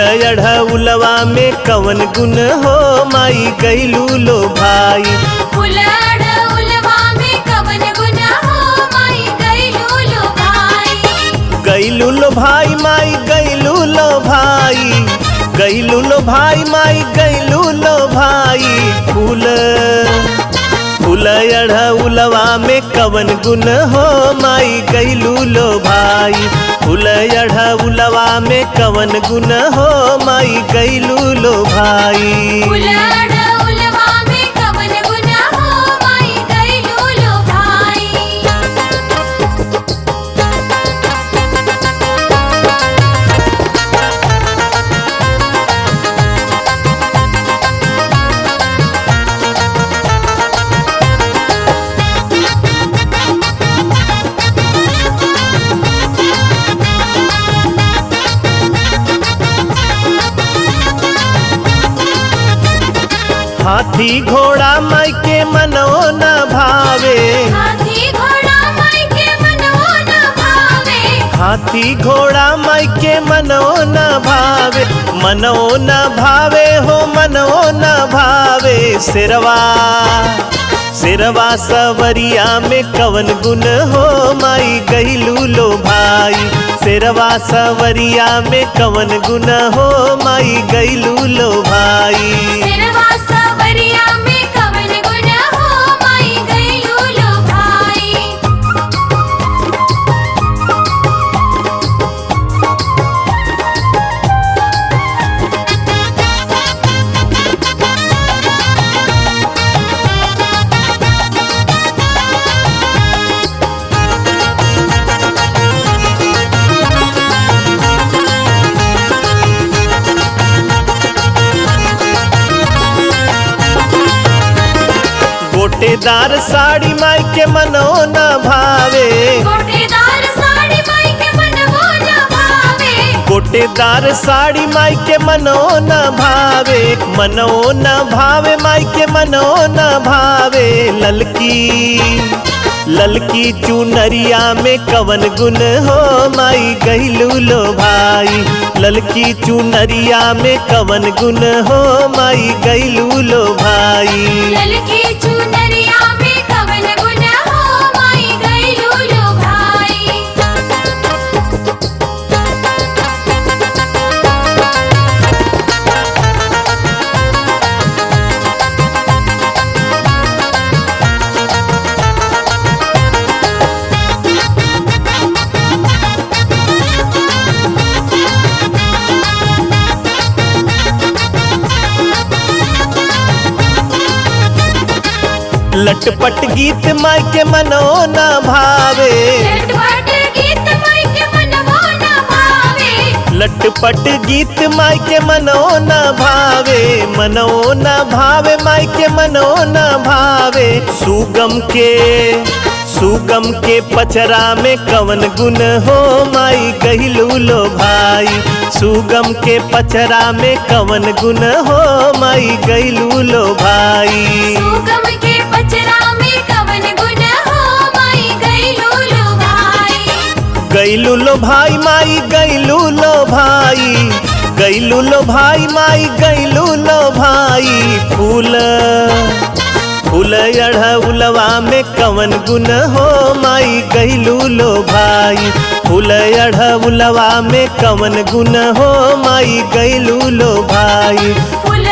अढ़उलवा में कवन गुण हो माई गइलू लो भाई। फूल अढ़उलवा में कवन गुण हो माई गइलू लो भाई। गइलू लो भाई माई गइलू लो भाई, गइलू लो भाई माई गइलू लो भाई। फूल अढ़उलवा में कवन गुण हो माई गइलू लो भाई। फूल अढ़उलवा में कवन गुण हो माई गइलू लो भाई। फूल अढ़उलवा में कवन गुण हो माई गइलू लो भाई। हाथी घोड़ा माई के मनो न भावे। हाथी घोड़ा माई के मनो न भावे। हाथी घोड़ा माई के मनो न भावे, मनो न भावे हो मनो न भावे। सिरवा सवरिया में कवन गुण हो माई गइलू लो भाई। सिरवा सवरिया में कवन गुण हो माई गइलू लो भाई। सिरवा सवरिया में कवन गुण हो माई गइलू लो भाई। गोटेदार साड़ी माई के मनो न भावे। गोटेदार साड़ी माई के मनवो न भावे। गोटेदार साड़ी माई के मनो न भावे, मनो न भावे माई के मनो न भावे। ललकी चुनरिया में कवन गुण हो माई गइलू लो भाई। ललकी चुनरिया में कवन गुण हो माई गइलू लो भाई। ललकी चुनरिया में कवन गुण हो माई गइलू लो भाई। लटपट गीत माई के मनो न भावे। लटपट गीत माई के मनवो न भावे। लटपट गीत माई के मनो न भावे, मनो न भावे माई के मनो न भावे। सुगम के पचरा में कवन गुण हो माई गइलू लो भाई। सुगम के पचरा में कवन गुण हो माई गइलू लो भाई। सुगम के पचरा में कवन गुण हो माई गइलू लो भाई। गइलू लो भाई माई गइलू लो भाई। गइलू लो भाई माई गइलू लो भाई। फूल अढ़उलवा में कवन गुण हो माई गइलू लो भाई। फूल अढ़उलवा में कवन गुण हो माई गइलू लो भाई। फूल